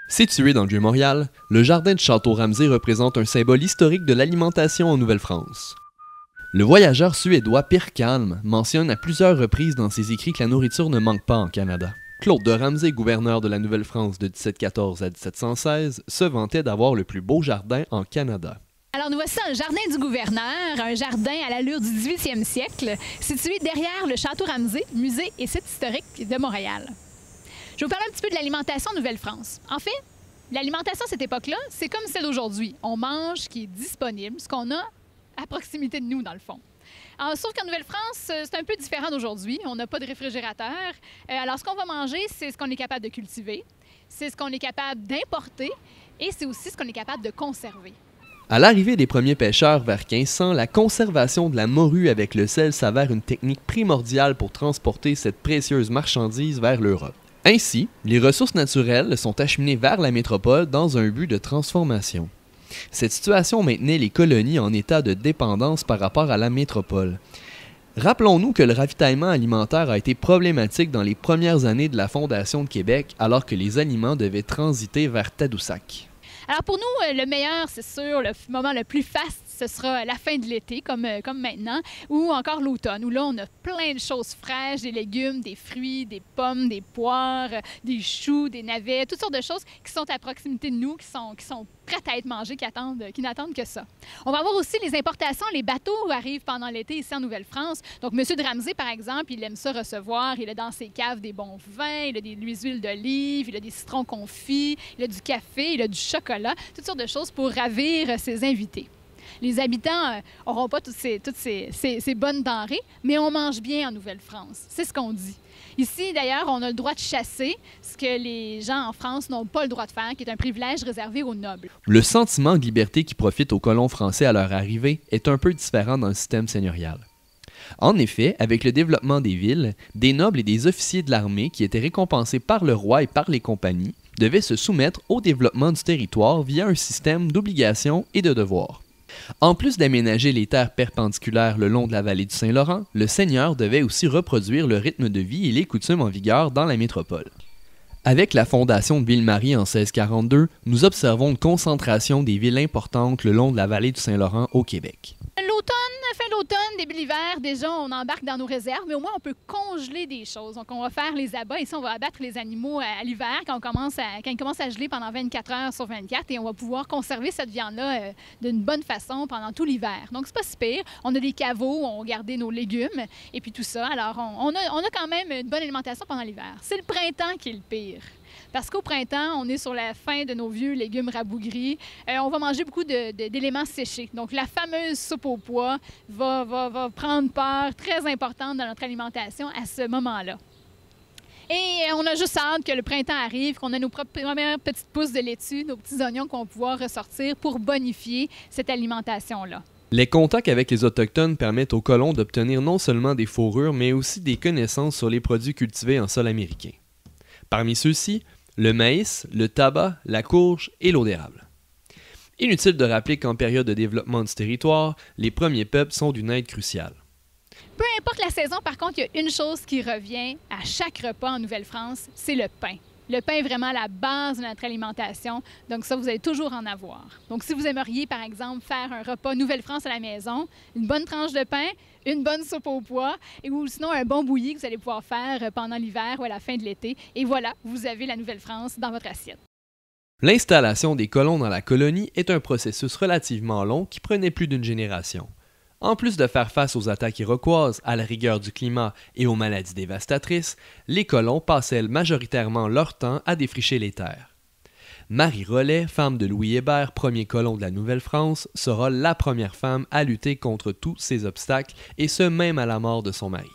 Situé dans le Vieux-Montréal, le jardin de Château-Ramsay représente un symbole historique de l'alimentation en Nouvelle-France. Le voyageur suédois Pierre Kalm mentionne à plusieurs reprises dans ses écrits que la nourriture ne manque pas en Canada. Claude de Ramsay, gouverneur de la Nouvelle-France de 1714 à 1716, se vantait d'avoir le plus beau jardin en Canada. Alors nous voici dans le jardin du gouverneur, un jardin à l'allure du 18e siècle, situé derrière le Château Ramsay, musée et site historique de Montréal. Je vais vous parler un petit peu de l'alimentation en Nouvelle-France. En fait, l'alimentation à cette époque-là, c'est comme celle d'aujourd'hui. On mange ce qui est disponible, ce qu'on a à proximité de nous, dans le fond. Alors, sauf qu'en Nouvelle-France, c'est un peu différent d'aujourd'hui. On n'a pas de réfrigérateur. Alors, ce qu'on va manger, c'est ce qu'on est capable de cultiver, c'est ce qu'on est capable d'importer et c'est aussi ce qu'on est capable de conserver. À l'arrivée des premiers pêcheurs vers 1500, la conservation de la morue avec le sel s'avère une technique primordiale pour transporter cette précieuse marchandise vers l'Europe. Ainsi, les ressources naturelles sont acheminées vers la métropole dans un but de transformation. Cette situation maintenait les colonies en état de dépendance par rapport à la métropole. Rappelons-nous que le ravitaillement alimentaire a été problématique dans les premières années de la fondation de Québec, alors que les aliments devaient transiter vers Tadoussac. Alors pour nous, le meilleur, c'est sûr, le moment le plus faste, ce sera la fin de l'été, comme maintenant, ou encore l'automne, où là, on a plein de choses fraîches, des légumes, des fruits, des pommes, des poires, des choux, des navets, toutes sortes de choses qui sont à proximité de nous, qui sont prêtes à être mangées, qui n'attendent que ça. On va avoir aussi les importations. Les bateaux arrivent pendant l'été ici en Nouvelle-France. Donc, M. de Ramsay, par exemple, il aime ça recevoir. Il a dans ses caves des bons vins, il a des huiles d'olive, il a des citrons confits, il a du café, il a du chocolat, toutes sortes de choses pour ravir ses invités. Les habitants n'auront pas toutes ces bonnes denrées, mais on mange bien en Nouvelle-France. C'est ce qu'on dit. Ici, d'ailleurs, on a le droit de chasser, ce que les gens en France n'ont pas le droit de faire, qui est un privilège réservé aux nobles. Le sentiment de liberté qui profite aux colons français à leur arrivée est un peu différent dans le système seigneurial. En effet, avec le développement des villes, des nobles et des officiers de l'armée qui étaient récompensés par le roi et par les compagnies devaient se soumettre au développement du territoire via un système d'obligations et de devoirs. En plus d'aménager les terres perpendiculaires le long de la vallée du Saint-Laurent, le seigneur devait aussi reproduire le rythme de vie et les coutumes en vigueur dans la métropole. Avec la fondation de Ville-Marie en 1642, nous observons une concentration des villes importantes le long de la vallée du Saint-Laurent au Québec. Fin d'automne, début d'hiver, déjà, on embarque dans nos réserves, mais au moins, on peut congeler des choses. Donc, on va faire les abats. Ici, on va abattre les animaux à l'hiver quand ils commencent à geler pendant 24 heures sur 24 et on va pouvoir conserver cette viande-là d'une bonne façon pendant tout l'hiver. Donc, c'est pas si pire. On a des caveaux où on gardait nos légumes et puis tout ça. Alors, on a quand même une bonne alimentation pendant l'hiver. C'est le printemps qui est le pire. Parce qu'au printemps, on est sur la fin de nos vieux légumes rabougris. On va manger beaucoup d'éléments séchés. Donc, la fameuse soupe aux pois va prendre part très importante dans notre alimentation à ce moment-là. Et on a juste hâte que le printemps arrive, qu'on ait nos premières petites pousses de laitue, nos petits oignons qu'on va pouvoir ressortir pour bonifier cette alimentation-là. Les contacts avec les Autochtones permettent aux colons d'obtenir non seulement des fourrures, mais aussi des connaissances sur les produits cultivés en sol américain. Parmi ceux-ci, le maïs, le tabac, la courge et l'eau d'érable. Inutile de rappeler qu'en période de développement du territoire, les premiers peuples sont d'une aide cruciale. Peu importe la saison, par contre, il y a une chose qui revient à chaque repas en Nouvelle-France, c'est le pain. Le pain est vraiment la base de notre alimentation, donc ça, vous allez toujours en avoir. Donc, si vous aimeriez, par exemple, faire un repas Nouvelle-France à la maison, une bonne tranche de pain, une bonne soupe aux pois, ou sinon un bon bouilli que vous allez pouvoir faire pendant l'hiver ou à la fin de l'été. Et voilà, vous avez la Nouvelle-France dans votre assiette. L'installation des colons dans la colonie est un processus relativement long qui prenait plus d'une génération. En plus de faire face aux attaques iroquoises, à la rigueur du climat et aux maladies dévastatrices, les colons passaient majoritairement leur temps à défricher les terres. Marie Rollet, femme de Louis Hébert, premier colon de la Nouvelle-France, sera la première femme à lutter contre tous ces obstacles, et ce même à la mort de son mari.